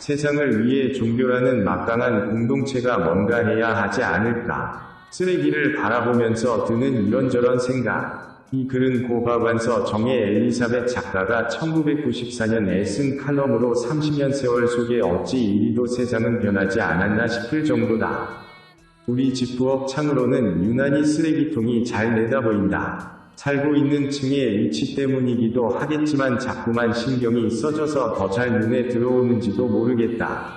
세상을 위해 종교라는 막강한 공동체가 뭔가 해야 하지 않을까. 쓰레기를 바라보면서 드는 이런저런 생각. 이 글은 고박완서 정의 엘리사벳 작가가 1994년에 쓴 칼럼으로 30년 세월 속에 어찌 이리도 세상은 변하지 않았나 싶을 정도다. 우리 집 부엌 창으로는 유난히 쓰레기통이 잘 내다보인다. 살고 있는 층의 위치 때문이기도 하겠지만 자꾸만 신경이 써져서 더 잘 눈에 들어오는지도 모르겠다.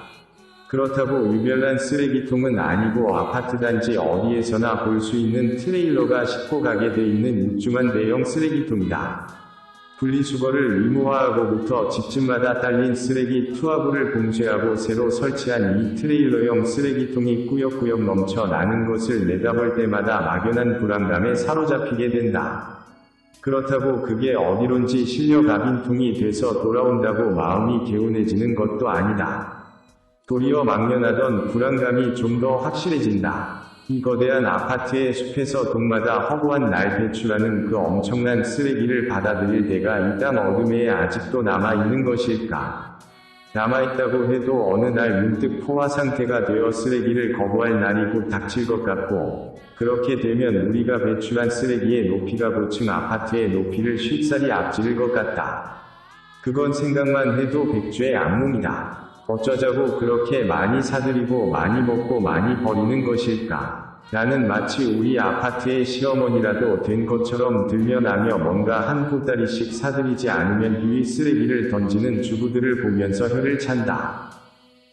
그렇다고 유별난 쓰레기통은 아니고 아파트 단지 어디에서나 볼 수 있는 트레일러가 싣고 가게 돼 있는 육중한 대형 쓰레기통이다. 분리수거를 의무화하고부터 집집마다 딸린 쓰레기 투하부를 봉쇄하고 새로 설치한 이 트레일러형 쓰레기통이 꾸역꾸역 넘쳐 나는 것을 내다볼 때마다 막연한 불안감에 사로잡히게 된다. 그렇다고 그게 어디론지 실려 가빈통이 돼서 돌아온다고 마음이 개운해지는 것도 아니다. 도리어 막연하던 불안감이 좀 더 확실해진다. 이 거대한 아파트의 숲에서 동마다 허구한 날 배출하는 그 엄청난 쓰레기를 받아들일 때가 이 땅 어둠에 아직도 남아있는 것일까? 남아있다고 해도 어느 날 문득 포화 상태가 되어 쓰레기를 거부할 날이 곧 닥칠 것 같고, 그렇게 되면 우리가 배출한 쓰레기의 높이가 고층 아파트의 높이를 쉽사리 앞지를 것 같다. 그건 생각만 해도 백주의 악몽이다. 어쩌자고 그렇게 많이 사들이고 많이 먹고 많이 버리는 것일까? 나는 마치 우리 아파트의 시어머니라도 된 것처럼 들며나며 뭔가 한 보따리씩 사들이지 않으면 유이 쓰레기를 던지는 주부들을 보면서 혀를 찬다.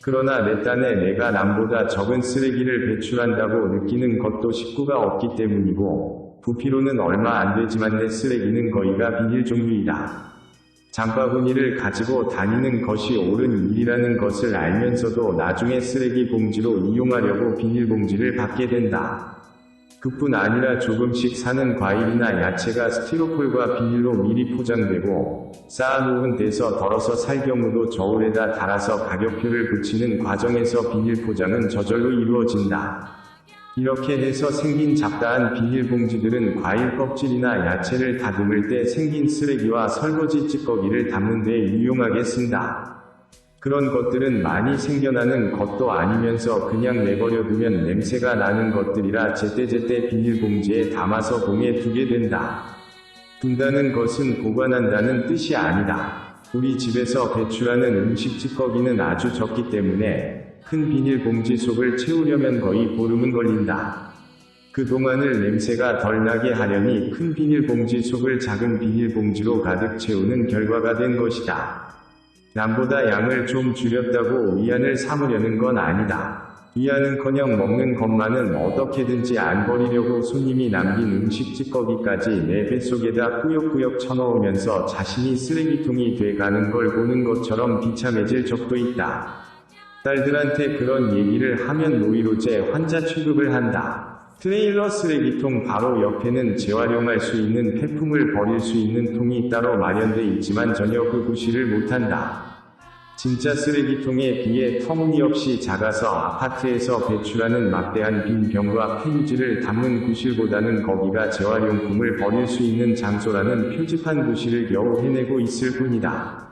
그러나 내 딴에 내가 남보다 적은 쓰레기를 배출한다고 느끼는 것도 식구가 없기 때문이고, 부피로는 얼마 안 되지만 내 쓰레기는 거의가 비닐 종류이다. 장바구니를 가지고 다니는 것이 옳은 일이라는 것을 알면서도 나중에 쓰레기 봉지로 이용하려고 비닐봉지를 받게 된다. 그뿐 아니라 조금씩 사는 과일이나 야채가 스티로폴과 비닐로 미리 포장되고 쌓아놓은 데서 덜어서 살 경우도 저울에다 달아서 가격표를 붙이는 과정에서 비닐 포장은 저절로 이루어진다. 이렇게 해서 생긴 잡다한 비닐봉지들은 과일 껍질이나 야채를 다듬을 때 생긴 쓰레기와 설거지 찌꺼기를 담는 데 유용하게 쓴다. 그런 것들은 많이 생겨나는 것도 아니면서 그냥 내버려두면 냄새가 나는 것들이라 제때제때 비닐봉지에 담아서 봉에 두게 된다. 둔다는 것은 보관한다는 뜻이 아니다. 우리 집에서 배출하는 음식 찌꺼기는 아주 적기 때문에 큰 비닐봉지 속을 채우려면 거의 보름은 걸린다. 그동안을 냄새가 덜 나게 하려니 큰 비닐봉지 속을 작은 비닐봉지로 가득 채우는 결과가 된 것이다. 남보다 양을 좀 줄였다고 위안을 삼으려는 건 아니다. 위안은커녕 먹는 것만은 어떻게든지 안 버리려고 손님이 남긴 음식 찌꺼기까지 내 뱃속에다 꾸역꾸역 쳐넣으면서 자신이 쓰레기통이 돼가는 걸 보는 것처럼 비참해질 적도 있다. 딸들한테 그런 얘기를 하면 노이로제 환자 취급을 한다. 트레일러 쓰레기통 바로 옆에는 재활용할 수 있는 폐품을 버릴 수 있는 통이 따로 마련돼 있지만 전혀 그 구실을 못한다. 진짜 쓰레기통에 비해 터무니없이 작아서 아파트에서 배출하는 막대한 빈 병과 폐유지를 담는 구실보다는 거기가 재활용품을 버릴 수 있는 장소라는 표지판 구실을 겨우 해내고 있을 뿐이다.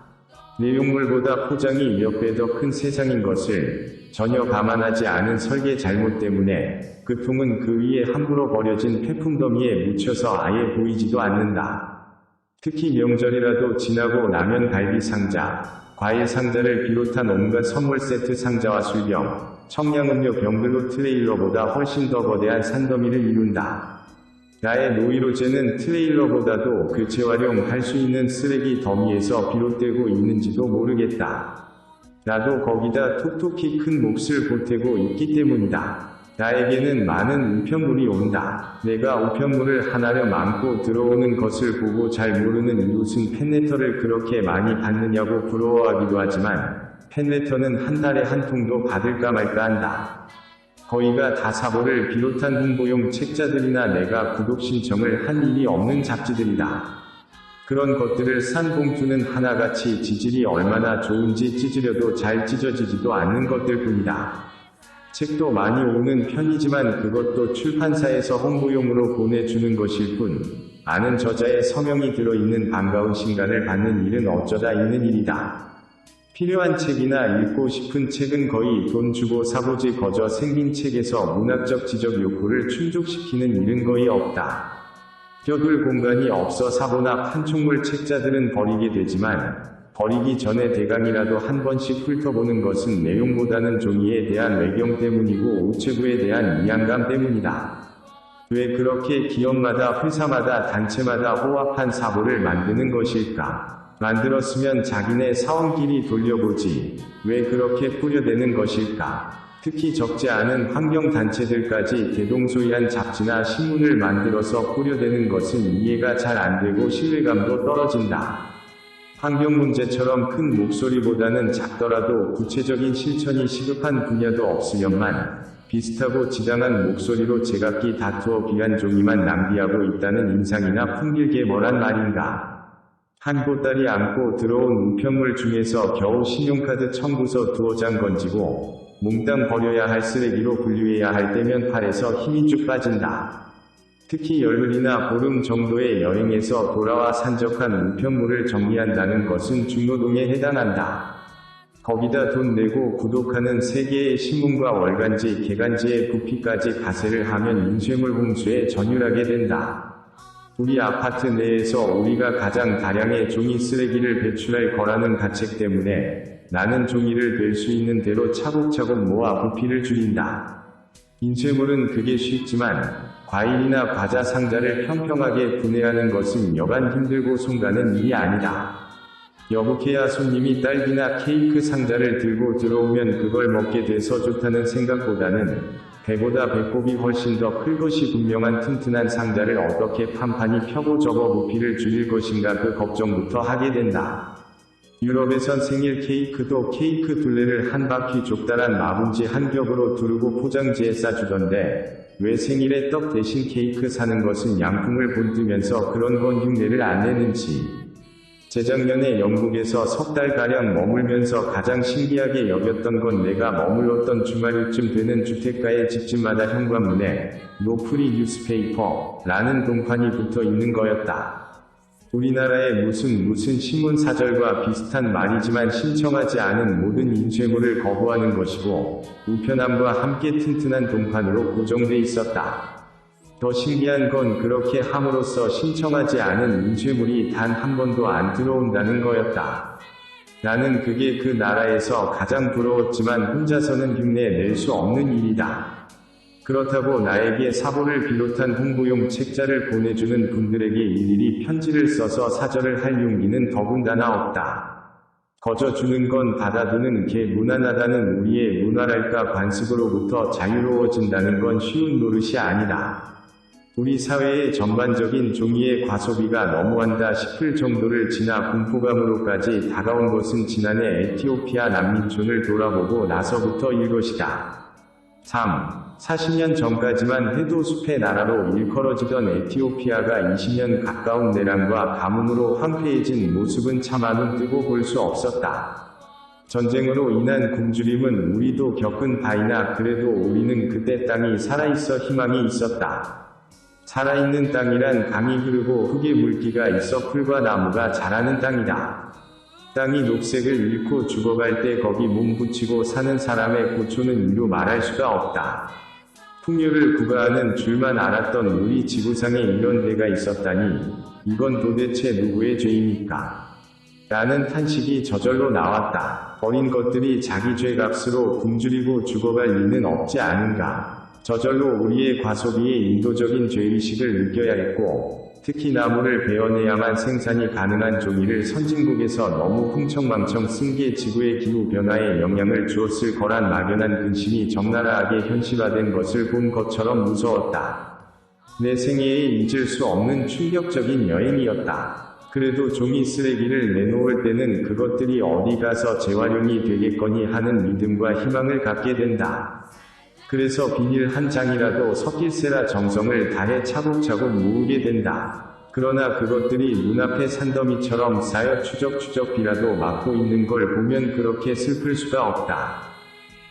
내용물보다 포장이 몇 배 더 큰 세상인 것을 전혀 감안하지 않은 설계 잘못 때문에 그 통은 그 위에 함부로 버려진 폐품 더미에 묻혀서 아예 보이지도 않는다. 특히 명절이라도 지나고 나면 갈비 상자, 과일 상자를 비롯한 온갖 선물 세트 상자와 술병, 청량음료 병들로 트레일러보다 훨씬 더 거대한 산더미를 이룬다. 나의 노이로제는 트레일러보다도 그 재활용할 수 있는 쓰레기 더미에서 비롯되고 있는지도 모르겠다. 나도 거기다 톡톡히 큰 몫을 보태고 있기 때문이다. 나에게는 많은 우편물이 온다. 내가 우편물을 하나렴 안고 들어오는 것을 보고 잘 모르는 이웃은 팬레터를 그렇게 많이 받느냐고 부러워하기도 하지만 팬레터는 한 달에 한 통도 받을까 말까 한다. 거의가 다 사보를 비롯한 홍보용 책자들이나 내가 구독 신청을 한 일이 없는 잡지들이다. 그런 것들을 산 봉투는 하나같이 지질이 얼마나 좋은지 찢으려도 잘 찢어지지도 않는 것들 뿐이다. 책도 많이 오는 편이지만 그것도 출판사에서 홍보용으로 보내주는 것일 뿐, 아는 저자의 서명이 들어있는 반가운 신간을 받는 일은 어쩌다 있는 일이다. 필요한 책이나 읽고 싶은 책은 거의 돈 주고 사보지 거저 생긴 책에서 문학적 지적 욕구를 충족시키는 일은 거의 없다. 껴둘 공간이 없어 사보나 판촉물 책자들은 버리게 되지만 버리기 전에 대강이라도 한 번씩 훑어보는 것은 내용보다는 종이에 대한 외경 때문이고 우체부에 대한 이양감 때문이다. 왜 그렇게 기업마다 회사마다 단체마다 호합한 사보를 만드는 것일까? 만들었으면 자기네 사원끼리 돌려보지. 왜 그렇게 뿌려대는 것일까? 특히 적지 않은 환경단체들까지 대동소이한 잡지나 신문을 만들어서 뿌려대는 것은 이해가 잘 안되고 신뢰감도 떨어진다. 환경 문제처럼 큰 목소리보다는 작더라도 구체적인 실천이 시급한 분야도 없으련만 비슷하고 지당한 목소리로 제각기 다투어 귀한 종이만 낭비하고 있다는 인상이나 풍길게 뭐란 말인가. 한 보따리 안고 들어온 우편물 중에서 겨우 신용카드 청구서 2장 건지고 몽땅 버려야 할 쓰레기로 분류해야 할 때면 팔에서 힘이 쭉 빠진다. 특히 열흘이나 보름 정도의 여행에서 돌아와 산적한 우편물을 정리한다는 것은 중노동에 해당한다. 거기다 돈 내고 구독하는 3개의 신문과 월간지, 개간지의 부피까지 가세를 하면 인쇄물 홍수에 전율하게 된다. 우리 아파트 내에서 우리가 가장 다량의 종이 쓰레기를 배출할 거라는 가책 때문에 나는 종이를 될 수 있는 대로 차곡차곡 모아 부피를 줄인다. 인쇄물은 그게 쉽지만 과일이나 과자 상자를 평평하게 분해하는 것은 여간 힘들고 손가는 일이 아니다. 여북해야 손님이 딸기나 케이크 상자를 들고 들어오면 그걸 먹게 돼서 좋다는 생각보다는 배보다 배꼽이 훨씬 더 클 것이 분명한 튼튼한 상자를 어떻게 판판이 펴고 접어 부피를 줄일 것인가 그 걱정부터 하게 된다. 유럽에선 생일 케이크도 케이크 둘레를 한 바퀴 족달한 마분지 한 겹으로 두르고 포장지에 싸주던데 왜 생일에 떡 대신 케이크 사는 것은 양품을 본뜨면서 그런 건 흉내를 안 내는지. 재작년에 영국에서 3달가량 머물면서 가장 신기하게 여겼던 건 내가 머물렀던 주말쯤 되는 주택가의 집집마다 현관문에 "No Free Newspaper" 라는 동판이 붙어 있는 거였다. 우리나라의 무슨 신문 사절과 비슷한 말이지만 신청하지 않은 모든 인쇄물을 거부하는 것이고 우편함과 함께 튼튼한 동판으로 고정돼 있었다. 더 신기한 건 그렇게 함으로써 신청하지 않은 인쇄물이 단 한 번도 안 들어온다는 거였다. 나는 그게 그 나라에서 가장 부러웠지만 혼자서는 흉내 낼 수 없는 일이다. 그렇다고 나에게 사보를 비롯한 홍보용 책자를 보내주는 분들에게 일일이 편지를 써서 사절을 할 용기는 더군다나 없다. 거저 주는 건 받아두는 게 무난하다는 우리의 문화랄까 관습으로부터 자유로워진다는 건 쉬운 노릇이 아니다. 우리 사회의 전반적인 종이의 과소비가 너무한다 싶을 정도를 지나 공포감으로까지 다가온 것은 지난해 에티오피아 난민촌을 돌아보고 나서부터일 것이다. 40년 전까지만 해도 숲의 나라로 일컬어지던 에티오피아가 20년 가까운 내란과 가뭄으로 황폐해진 모습은 차마 눈 뜨고 볼 수 없었다. 전쟁으로 인한 굶주림은 우리도 겪은 바이나 그래도 우리는 그때 땅이 살아있어 희망이 있었다. 살아있는 땅이란 강이 흐르고 흙에 물기가 있어 풀과 나무가 자라는 땅이다. 땅이 녹색을 잃고 죽어갈 때 거기 몸 붙이고 사는 사람의 고초는 이루 말할 수가 없다. 풍요를 구가하는 줄만 알았던 우리 지구상에 이런 데가 있었다니 이건 도대체 누구의 죄입니까? 라는 탄식이 저절로 나왔다. 어린 것들이 자기 죄값으로 굶주리고 죽어갈 리는 없지 않은가. 저절로 우리의 과소비의 인도적인 죄의식을 느껴야 했고 특히 나무를 베어내야만 생산이 가능한 종이를 선진국에서 너무 흥청망청 쓴 게 지구의 기후변화에 영향을 주었을 거란 막연한 근심이 적나라하게 현실화된 것을 본 것처럼 무서웠다. 내 생애에 잊을 수 없는 충격적인 여행이었다. 그래도 종이 쓰레기를 내놓을 때는 그것들이 어디 가서 재활용이 되겠거니 하는 믿음과 희망을 갖게 된다. 그래서 비닐 한 장이라도 섞일세라 정성을 다해 차곡차곡 모으게 된다. 그러나 그것들이 눈앞에 산더미처럼 쌓여 추적추적비라도 맞고 있는 걸 보면 그렇게 슬플 수가 없다.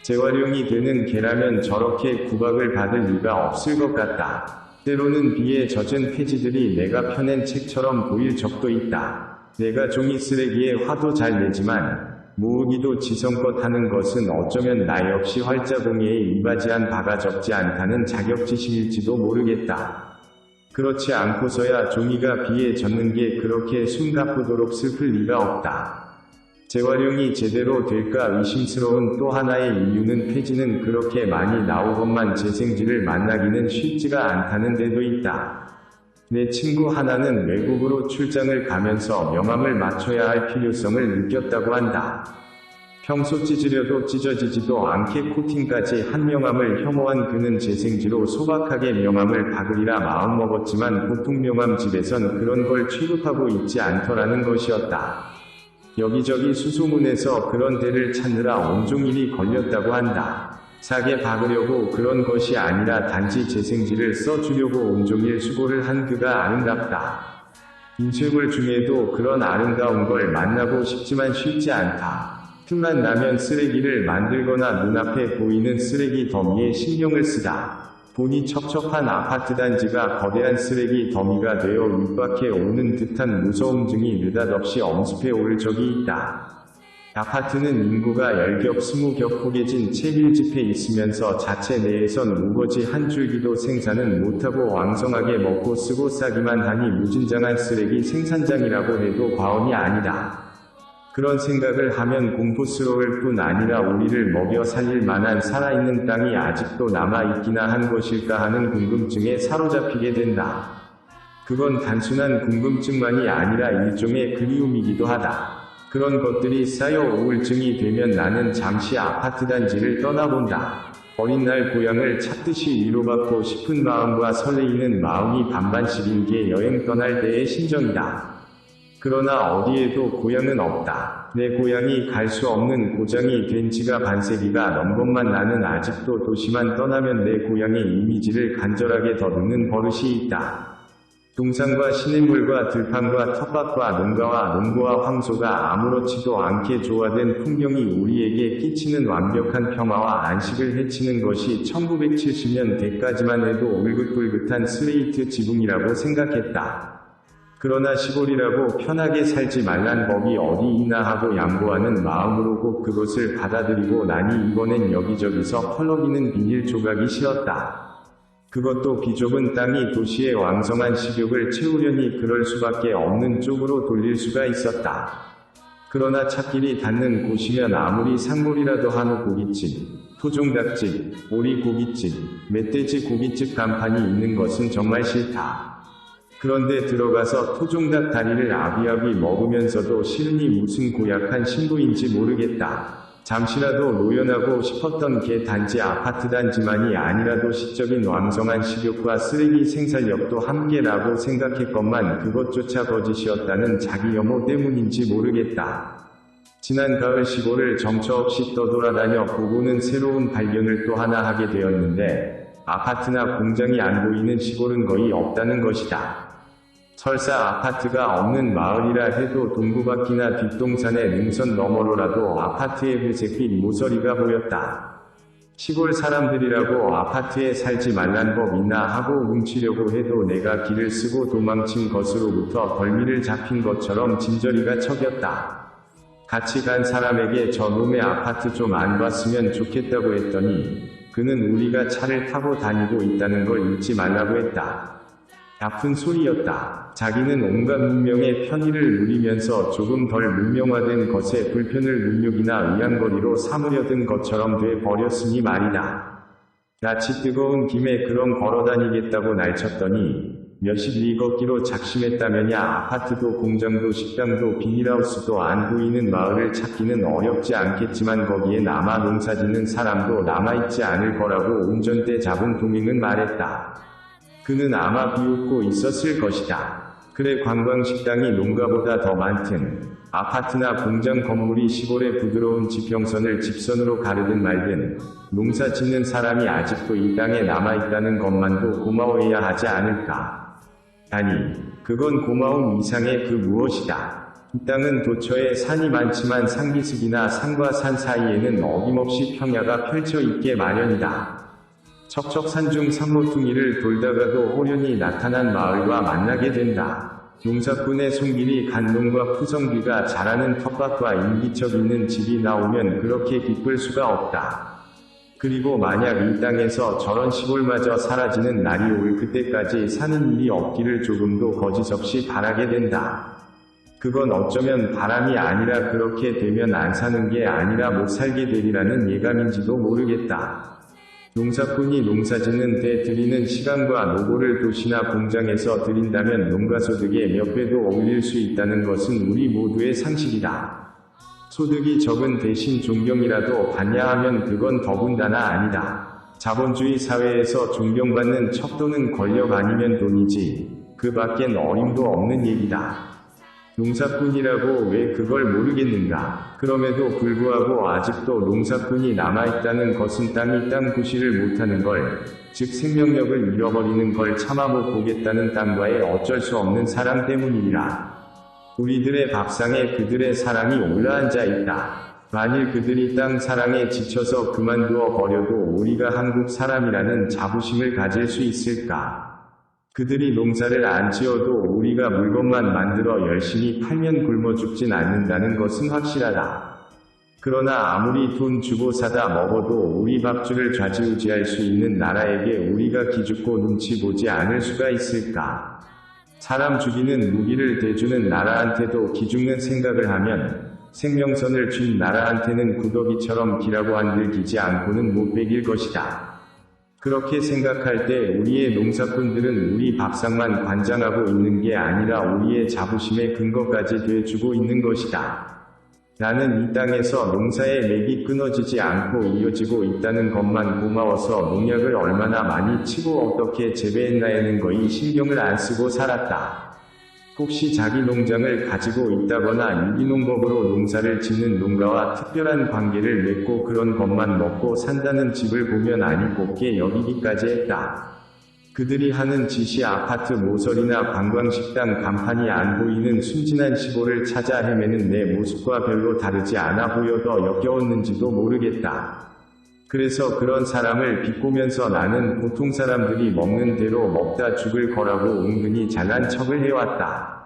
재활용이 되는 개라면 저렇게 구박을 받을 리가 없을 것 같다. 때로는 비에 젖은 폐지들이 내가 펴낸 책처럼 보일 적도 있다. 내가 종이 쓰레기에 화도 잘 내지만 모으기도 지성껏 하는 것은 어쩌면 나이 없이 활자공예에 이바지한 바가 적지 않다는 자격지심일지도 모르겠다. 그렇지 않고서야 종이가 비에 젖는 게 그렇게 숨가쁘도록 슬플 리가 없다. 재활용이 제대로 될까 의심스러운 또 하나의 이유는 폐지는 그렇게 많이 나오건만 재생지를 만나기는 쉽지가 않다는 데도 있다. 내 친구 하나는 외국으로 출장을 가면서 명암을 맞춰야 할 필요성을 느꼈다고 한다. 평소 찢으려도 찢어지지도 않게 코팅까지 한 명암을 혐오한 그는 재생지로 소박하게 명암을 박으리라 마음먹었지만 보통 명암집에선 그런 걸 취급하고 있지 않더라는 것이었다. 여기저기 수소문에서 그런 데를 찾느라 온종일이 걸렸다고 한다. 사게 박으려고 그런 것이 아니라 단지 재생지를 써주려고 온종일 수고를 한 그가 아름답다. 인쇄물 중에도 그런 아름다운 걸 만나고 싶지만 쉽지 않다. 틈만 나면 쓰레기를 만들거나 눈앞에 보이는 쓰레기 더미에 신경을 쓰다. 보니 척척한 아파트 단지가 거대한 쓰레기 더미가 되어 윗박해 오는 듯한 무서움증이 느닷없이 엄습해 올 적이 있다. 아파트는 인구가 10겹 20겹 포개진 채 밀집해 있으면서 자체 내에선 우거지 한 줄기도 생산은 못하고 왕성하게 먹고 쓰고 싸기만 하니 무진장한 쓰레기 생산장이라고 해도 과언이 아니다. 그런 생각을 하면 공포스러울 뿐 아니라 우리를 먹여 살릴 만한 살아있는 땅이 아직도 남아있기나 한 것일까 하는 궁금증에 사로잡히게 된다. 그건 단순한 궁금증만이 아니라 일종의 그리움이기도 하다. 그런 것들이 쌓여 우울증이 되면 나는 잠시 아파트 단지를 떠나본다. 어린 날 고향을 찾듯이 위로받고 싶은 마음과 설레이는 마음이 반반씩인 게 여행 떠날 때의 심정이다. 그러나 어디에도 고향은 없다. 내 고향이 갈 수 없는 고장이 된 지가 반세기가 넘건만 나는 아직도 도시만 떠나면 내 고향의 이미지를 간절하게 더듬는 버릇이 있다. 동산과 시냇물과 들판과 텃밭과 농가와 농부와 황소가 아무렇지도 않게 조화된 풍경이 우리에게 끼치는 완벽한 평화와 안식을 해치는 것이 1970년 대까지만 해도 울긋불긋한 스레이트 지붕이라고 생각했다. 그러나 시골이라고 편하게 살지 말란 법이 어디 있나 하고 양보하는 마음으로 꼭 그것을 받아들이고 나니 이번엔 여기저기서 펄럭이는 비닐 조각이 싫었다. 그것도 비좁은 땅이 도시의 왕성한 식욕을 채우려니 그럴 수밖에 없는 쪽으로 돌릴 수가 있었다. 그러나 찾길이 닿는 곳이면 아무리 산골이라도 한우 고깃집, 토종닭집, 오리고깃집, 멧돼지 고깃집 간판이 있는 것은 정말 싫다. 그런데 들어가서 토종닭 다리를 아비아비 먹으면서도 싫으니 무슨 고약한 신부인지 모르겠다. 잠시라도 노연하고 싶었던 게 단지 아파트 단지만이 아니라 도시적인 왕성한 식욕과 쓰레기 생산력도 함께라고 생각했건만 그것조차 거짓이었다는 자기 혐오 때문인지 모르겠다. 지난 가을 시골을 정처 없이 떠돌아다녀 보고는 새로운 발견을 또 하나 하게 되었는데 아파트나 공장이 안 보이는 시골은 거의 없다는 것이다. 설사 아파트가 없는 마을이라 해도 동구바퀴나 뒷동산의 능선 너머로라도 아파트의 회색빛 모서리가 보였다. 시골 사람들이라고 아파트에 살지 말란 법이나 하고 훔치려고 해도 내가 길을 쓰고 도망친 것으로부터 벌미를 잡힌 것처럼 진저리가 척였다. 같이 간 사람에게 저 놈의 아파트 좀 안 봤으면 좋겠다고 했더니 그는 우리가 차를 타고 다니고 있다는 걸 잊지 말라고 했다. 아픈 소리였다. 자기는 온갖 문명의 편의를 누리면서 조금 덜 문명화된 것에 불편을 눈욕이나 의한거리로 삼으려던 것처럼 돼 버렸으니 말이다. 낯이 뜨거운 김에 그럼 걸어다니겠다고 날쳤더니 몇십 리 걷기로 작심했다면야 아파트도 공장도 식당도 비닐하우스도 안 보이는 마을을 찾기는 어렵지 않겠지만 거기엔 아마 농사짓는 사람도 남아있지 않을 거라고 운전대 잡은 동행은 말했다. 그는 아마 비웃고 있었을 것이다. 그래 관광식당이 농가보다 더 많든 아파트나 공장 건물이 시골의 부드러운 지평선을 직선으로 가르든 말든 농사 짓는 사람이 아직도 이 땅에 남아있다는 것만도 고마워해야 하지 않을까. 아니, 그건 고마움 이상의 그 무엇이다. 이 땅은 도처에 산이 많지만 산기슭이나 산과 산 사이에는 어김없이 평야가 펼쳐 있게 마련이다. 척척 산중 산모퉁이를 돌다가도 호련히 나타난 마을과 만나게 된다. 농사꾼의 손길이 간 농과 푸성귀가 자라는 텃밭과 인기척 있는 집이 나오면 그렇게 기쁠 수가 없다. 그리고 만약 이 땅에서 저런 시골마저 사라지는 날이 올 그때까지 사는 일이 없기를 조금도 거짓 없이 바라게 된다. 그건 어쩌면 바람이 아니라 그렇게 되면 안 사는 게 아니라 못 살게 되리라는 예감인지도 모르겠다. 농사꾼이 농사짓는 데 들이는 시간과 노고를 도시나 공장에서 들인다면 농가소득의 몇 배도 올릴 수 있다는 것은 우리 모두의 상식이다. 소득이 적은 대신 존경이라도 받냐 하면 그건 더군다나 아니다. 자본주의 사회에서 존경받는 척도는 권력 아니면 돈이지. 그 밖엔 어림도 없는 얘기다. 농사꾼이라고 왜 그걸 모르겠는가. 그럼에도 불구하고 아직도 농사꾼이 남아있다는 것은 땅이 땅 구실을 못하는 걸, 즉 생명력을 잃어버리는 걸 참아 못 보겠다는 땅과의 어쩔 수 없는 사랑 때문이라. 우리들의 밥상에 그들의 사랑이 올라앉아 있다. 만일 그들이 땅 사랑에 지쳐서 그만두어 버려도 우리가 한국 사람이라는 자부심을 가질 수 있을까? 그들이 농사를 안 지어도 우리가 물건만 만들어 열심히 팔면 굶어 죽진 않는다는 것은 확실하다. 그러나 아무리 돈 주고 사다 먹어도 우리 밥줄을 좌지우지할 수 있는 나라에게 우리가 기죽고 눈치 보지 않을 수가 있을까? 사람 죽이는 무기를 대주는 나라한테도 기죽는 생각을 하면 생명선을 쥔 나라한테는 구더기처럼 기라고 한들기지 않고는 못 베길 것이다. 그렇게 생각할 때 우리의 농사꾼들은 우리 밥상만 관장하고 있는 게 아니라 우리의 자부심의 근거까지 돼주고 있는 것이다. 나는 이 땅에서 농사의 맥이 끊어지지 않고 이어지고 있다는 것만 고마워서 농약을 얼마나 많이 치고 어떻게 재배했나에는 거의 신경을 안 쓰고 살았다. 혹시 자기 농장을 가지고 있다거나 유기농법으로 농사를 짓는 농가와 특별한 관계를 맺고 그런 것만 먹고 산다는 집을 보면 아니 곱게 여기기까지 했다. 그들이 하는 짓이 아파트 모서리나 관광식당 간판이 안 보이는 순진한 시골을 찾아 헤매는 내 모습과 별로 다르지 않아 보여 더 역겨웠는지도 모르겠다. 그래서 그런 사람을 비꼬면서 나는 보통 사람들이 먹는 대로 먹다 죽을 거라고 은근히 잘난 척을 해왔다.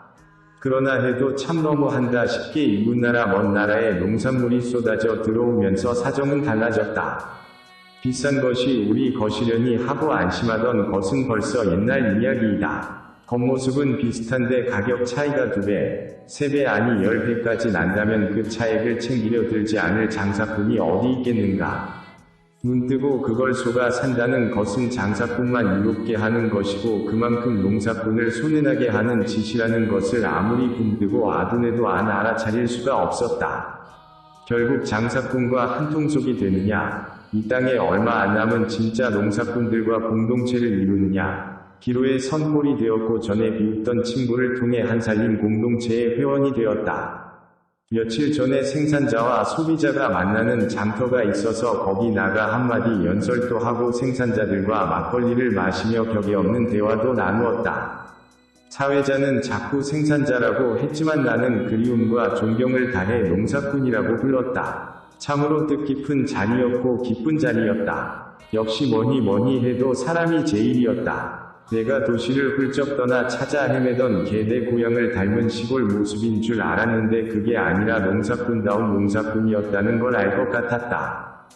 그러나 해도 참 너무한다 싶게 이웃 나라 먼 나라에 농산물이 쏟아져 들어오면서 사정은 달라졌다. 비싼 것이 우리 것이려니 하고 안심하던 것은 벌써 옛날 이야기이다. 겉모습은 비슷한데 가격 차이가 2배, 3배 아니 10배까지 난다면 그 차액을 챙기려 들지 않을 장사꾼이 어디 있겠는가. 눈뜨고 그걸 속아 산다는 것은 장사꾼만 이롭게 하는 것이고 그만큼 농사꾼을 손해나게 하는 짓이라는 것을 아무리 굶뜨고 아둔해도 안 알아차릴 수가 없었다. 결국 장사꾼과 한통속이 되느냐, 이 땅에 얼마 안 남은 진짜 농사꾼들과 공동체를 이루느냐, 기로에 선골이 되었고 전에 비웃던 친구를 통해 한살림 공동체의 회원이 되었다. 며칠 전에 생산자와 소비자가 만나는 장터가 있어서 거기 나가 한마디 연설도 하고 생산자들과 막걸리를 마시며 격이 없는 대화도 나누었다. 사회자는 자꾸 생산자라고 했지만 나는 그리움과 존경을 다해 농사꾼이라고 불렀다. 참으로 뜻깊은 자리였고 기쁜 자리였다. 역시 뭐니 해도 사람이 제일이었다. 내가 도시를 훌쩍 떠나 찾아 헤매던 개 내 고향을 닮은 시골 모습인 줄 알았는데 그게 아니라 농사꾼다운 농사꾼이었다는 걸 알 것 같았다.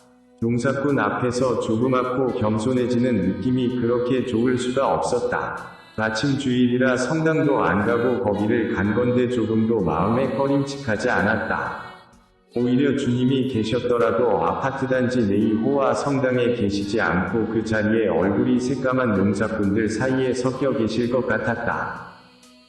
농사꾼 앞에서 조그맣고 겸손해지는 느낌이 그렇게 좋을 수가 없었다. 마침 주일이라 성당도 안 가고 거기를 간 건데 조금도 마음에 꺼림칙하지 않았다. 오히려 주님이 계셨더라도 아파트 단지 내 2호와 성당에 계시지 않고 그 자리에 얼굴이 새까만 농사꾼들 사이에 섞여 계실 것 같았다.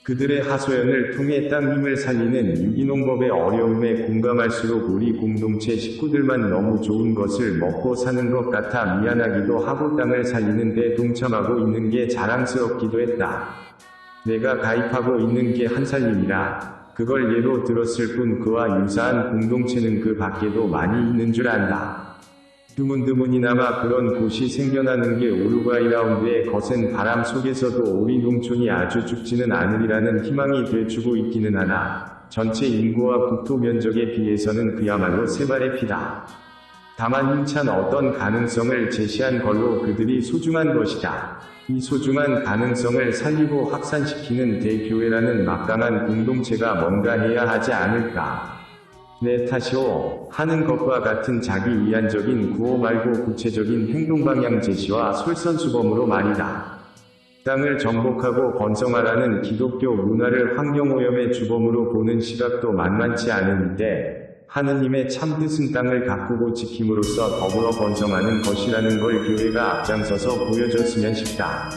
그들의 하소연을 통해 땅 힘을 살리는 유기농법의 어려움에 공감할수록 우리 공동체 식구들만 너무 좋은 것을 먹고 사는 것 같아 미안하기도 하고 땅을 살리는 데 동참하고 있는 게 자랑스럽기도 했다. 내가 가입하고 있는 게 한살림이라 그걸 예로 들었을 뿐 그와 유사한 공동체는 그 밖에도 많이 있는 줄 안다. 드문드문이나마 그런 곳이 생겨나는 게 우루과이 라운드의 거센 바람 속에서도 우리 농촌이 아주 죽지는 않으리라는 희망이 돼주고 있기는 하나 전체 인구와 국토 면적에 비해서는 그야말로 새발의 피다. 다만 힘찬 어떤 가능성을 제시한 걸로 그들이 소중한 것이다. 이 소중한 가능성을 살리고 확산시키는 대교회라는 막강한 공동체가 뭔가 해야 하지 않을까. 내 탓이오 하는 것과 같은 자기 위안적인 구호 말고 구체적인 행동방향 제시와 솔선수범으로 말이다. 땅을 정복하고 번성하라는 기독교 문화를 환경오염의 주범으로 보는 시각도 만만치 않은데, 하느님의 참뜻은 땅을 가꾸고 지킴으로써 더불어 번성하는 것이라는 걸 교회가 앞장서서 보여줬으면 싶다.